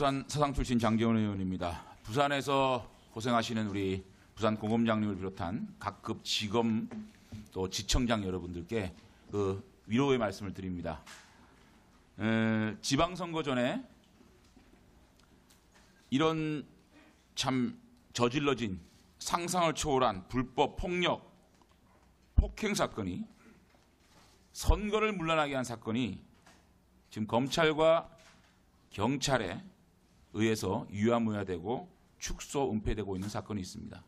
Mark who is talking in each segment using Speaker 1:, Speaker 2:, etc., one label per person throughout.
Speaker 1: 부산 사상 출신 장재원 의원입니다. 부산에서 고생하시는 우리 부산 공검장님을 비롯한 각급 지검 또 지청장 여러분들께 그 위로의 말씀을 드립니다. 지방선거 전에 이런 참 저질러진 상상을 초월한 불법 폭력, 폭행 사건이 선거를 문란하게 한 사건이 지금 검찰과 경찰에 의해서 유야무야되고 축소 은폐되고 있는 사건이 있습니다.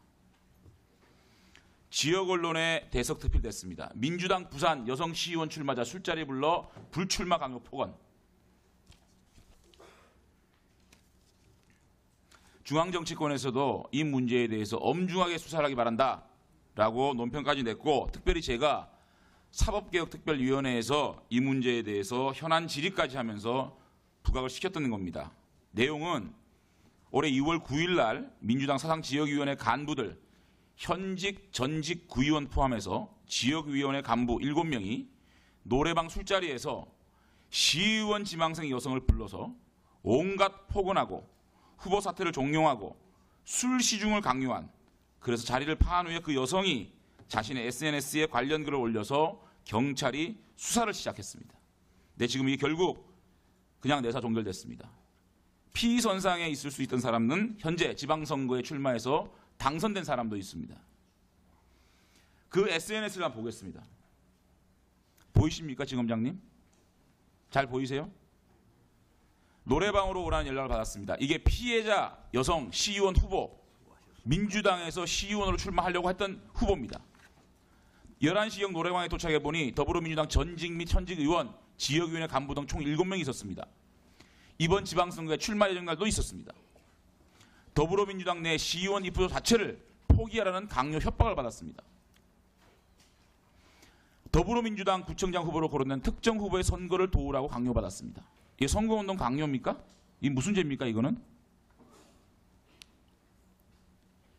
Speaker 1: 지역 언론에 대석특필됐습니다. 민주당 부산 여성 시의원 출마자 술자리 불러 불출마 강요 폭언. 중앙정치권에서도 이 문제에 대해서 엄중하게 수사를 하기 바란다라고 논평까지 냈고, 특별히 제가 사법개혁특별위원회에서 이 문제에 대해서 현안 질의까지 하면서 부각을 시켰던 겁니다. 내용은 올해 2월 9일 날 민주당 사상지역위원회 간부들, 현직, 전직 구의원 포함해서 지역위원회 간부 7명이 노래방 술자리에서 시의원 지망생 여성을 불러서 온갖 폭언하고 후보 사퇴를 종용하고 술 시중을 강요한, 그래서 자리를 파한 후에 그 여성이 자신의 SNS에 관련 글을 올려서 경찰이 수사를 시작했습니다. 근데 지금 이게 결국 그냥 내사 종결됐습니다. 피선상에 있을 수 있던 사람은 현재 지방선거에 출마해서 당선된 사람도 있습니다. 그 SNS를 한번 보겠습니다. 보이십니까, 지검장님? 잘 보이세요? 노래방으로 오라는 연락을 받았습니다. 이게 피해자 여성 시의원 후보, 민주당에서 시의원으로 출마하려고 했던 후보입니다. 11시경 노래방에 도착해보니 더불어민주당 전직 및 현직 의원, 지역위원회 간부 등 총 7명이 있었습니다. 이번 지방선거에 출마 예정자도 있었습니다. 더불어민주당 내 시의원 입후보 자체를 포기하라는 강요 협박을 받았습니다. 더불어민주당 구청장 후보로 거론된 특정 후보의 선거를 도우라고 강요받았습니다. 이게 선거운동 강요입니까? 이게 무슨 죄입니까, 이거는?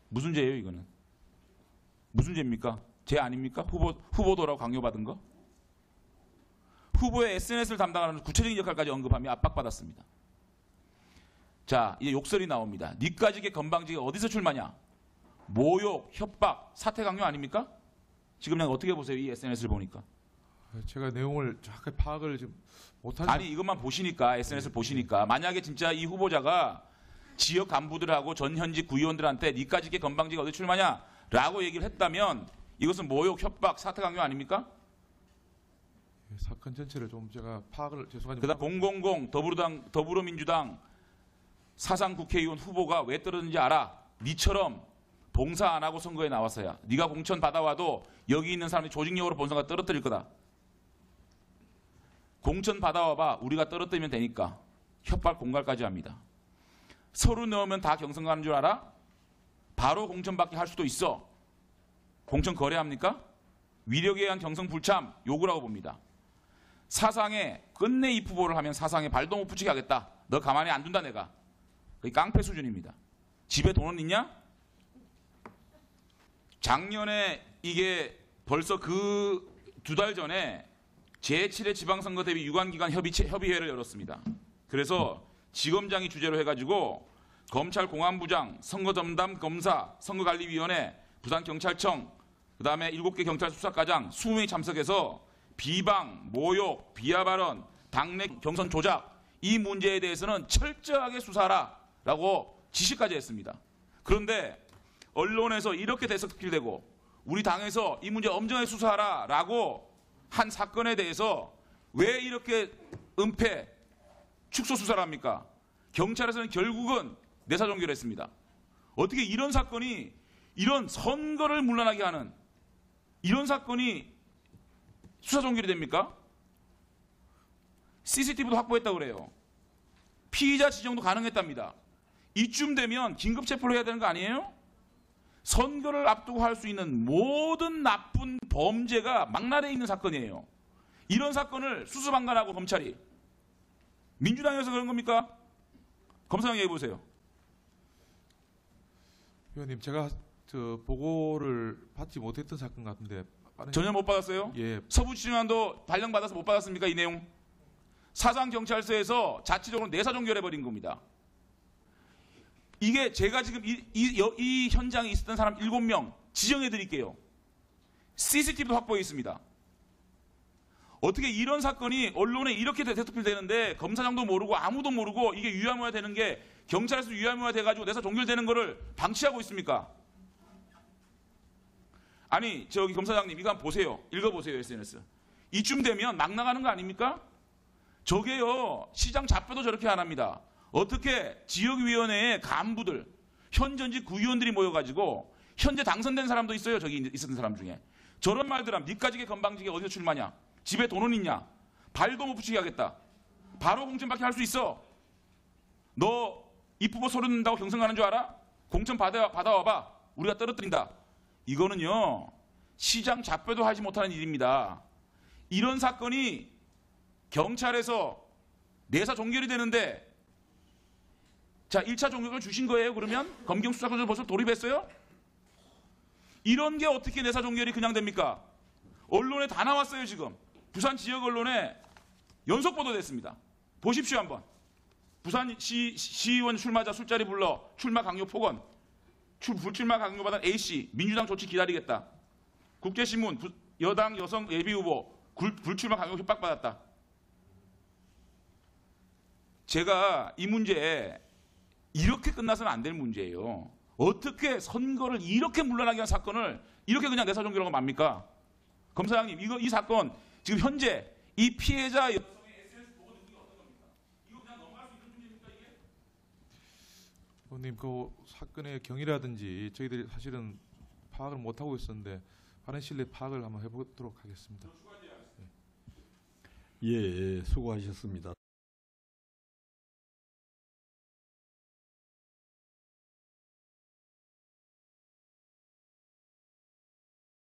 Speaker 1: 무슨 죄예요, 이거는? 무슨 죄입니까? 죄 아닙니까? 후보도라고 강요받은 거? 후보의 SNS를 담당하는 구체적인 역할까지 언급하며 압박받았습니다. 자, 이제 욕설이 나옵니다. 니까지게 건방지게 어디서 출마냐? 모욕, 협박, 사퇴 강요 아닙니까? 지금 그냥 어떻게 보세요, 이 SNS를 보니까?
Speaker 2: 제가 내용을 정확히 파악을 지금 못하는.
Speaker 1: 아니, 이것만 보시니까, SNS를 보시니까, 만약에 진짜 이 후보자가 지역 간부들하고 전현직 구의원들한테 니까지게 건방지게 어디 출마냐? 라고 얘기를 했다면 이것은 모욕, 협박, 사퇴 강요 아닙니까?
Speaker 2: 사건 전체를 좀 제가 파악을 죄송하지만.
Speaker 1: 그다음 000 더불어민주당 사상 국회의원 후보가 왜 떨어졌는지 알아? 니처럼 봉사 안 하고 선거에 나왔어야. 네가 공천 받아와도 여기 있는 사람이 조직력으로 본선가 떨어뜨릴 거다. 공천 받아와봐. 우리가 떨어뜨리면 되니까. 협박 공갈까지 합니다. 서류 넣으면 다 경선 가는 줄 알아? 바로 공천 받게 할 수도 있어. 공천 거래합니까? 위력에 의한 경선 불참 요구라고 봅니다. 사상에 끝내 이 후보를 하면 사상에 발도 못 붙이게 하겠다. 너 가만히 안 둔다 내가. 그게 깡패 수준입니다. 집에 돈은 있냐? 작년에 이게 벌써 그 2달 전에 제7회 지방선거 대비 유관기관 협의회를 열었습니다. 그래서 지검장이 주재로 해가지고 검찰 공안부장, 선거전담 검사, 선거관리위원회, 부산경찰청, 그다음에 7개 경찰 수사과장 20명이 참석해서 비방, 모욕, 비하 발언, 당내 경선 조작 이 문제에 대해서는 철저하게 수사하라라고 지시까지 했습니다. 그런데 언론에서 이렇게 대석특필되고 우리 당에서 이 문제 엄정하게 수사하라라고 한 사건에 대해서 왜 이렇게 은폐, 축소 수사를 합니까? 경찰에서는 결국은 내사 종결했습니다. 어떻게 이런 사건이, 이런 선거를 문란하게 하는 이런 사건이 수사 종결이 됩니까? CCTV도 확보했다고 그래요. 피의자 지정도 가능했답니다. 이쯤 되면 긴급 체포를 해야 되는 거 아니에요? 선거를 앞두고 할 수 있는 모든 나쁜 범죄가 망라되어 있는 사건이에요. 이런 사건을 수수방관하고 검찰이 민주당에서 그런 겁니까? 검사장 얘기해 보세요.
Speaker 2: 위원님, 제가 저 보고를 받지 못했던 사건 같은데.
Speaker 1: 전혀 못 받았어요?
Speaker 2: 예.
Speaker 1: 서부지방도 발령받아서 못 받았습니까? 이 내용. 사상경찰서에서 자체적으로 내사 종결해버린 겁니다. 이게 제가 지금 이 현장에 있었던 사람 7명 지정해 드릴게요. CCTV도 확보해 있습니다. 어떻게 이런 사건이 언론에 이렇게 대서필되는데 검사장도 모르고 아무도 모르고 이게 유야무야 되는 게 경찰에서 유야무야 돼가지고 내사 종결되는 거를 방치하고 있습니까? 아니 저기 검사장님 이거 한번 보세요. 읽어보세요. SNS. 이쯤 되면 막 나가는 거 아닙니까? 저게요. 시장 잡혀도 저렇게 안 합니다. 어떻게 지역위원회의 간부들, 현전직 구의원들이 모여가지고 현재 당선된 사람도 있어요. 저기 있었던 사람 중에. 저런 말들 하면 니까지게 건방지게 어디서 출마냐? 집에 돈은 있냐? 발도 못 붙이게 하겠다. 바로 공천받게 할 수 있어. 너 입후보 소리 낸다고 경선 가는 줄 알아? 공천 받아와봐. 우리가 떨어뜨린다. 이거는요. 시장 잡혀도 하지 못하는 일입니다. 이런 사건이 경찰에서 내사 종결이 되는데 자 1차 종결을 주신 거예요. 그러면 검경수사권을 벌써 돌입했어요? 이런 게 어떻게 내사 종결이 그냥 됩니까? 언론에 다 나왔어요. 지금 부산 지역 언론에 연속 보도됐습니다. 보십시오 한번. 부산 시의원 출마자 술자리 불러 출마 강요 폭언. 불출마 강요받은 A씨 민주당 조치 기다리겠다. 국제신문 여당 여성 예비후보 불출마 강요 협박받았다. 제가 이 문제 이렇게 끝나서는 안 될 문제예요. 어떻게 선거를 이렇게 물러나게 한 사건을 이렇게 그냥 내사 종결하고 맙니까? 검사장님 이 사건 지금 현재 이 피해자 여성의 SNS 보고 느낀 게 어떤 겁니까? 이거 그냥 넘어갈 수 있는 문제입니까 이게?
Speaker 2: 의원님 그 사건의 경위라든지 저희들이 사실은 파악을 못 하고 있었는데 빠른 시일 내에 파악을 한번 해보도록 하겠습니다.
Speaker 3: 예, 수고하셨습니다.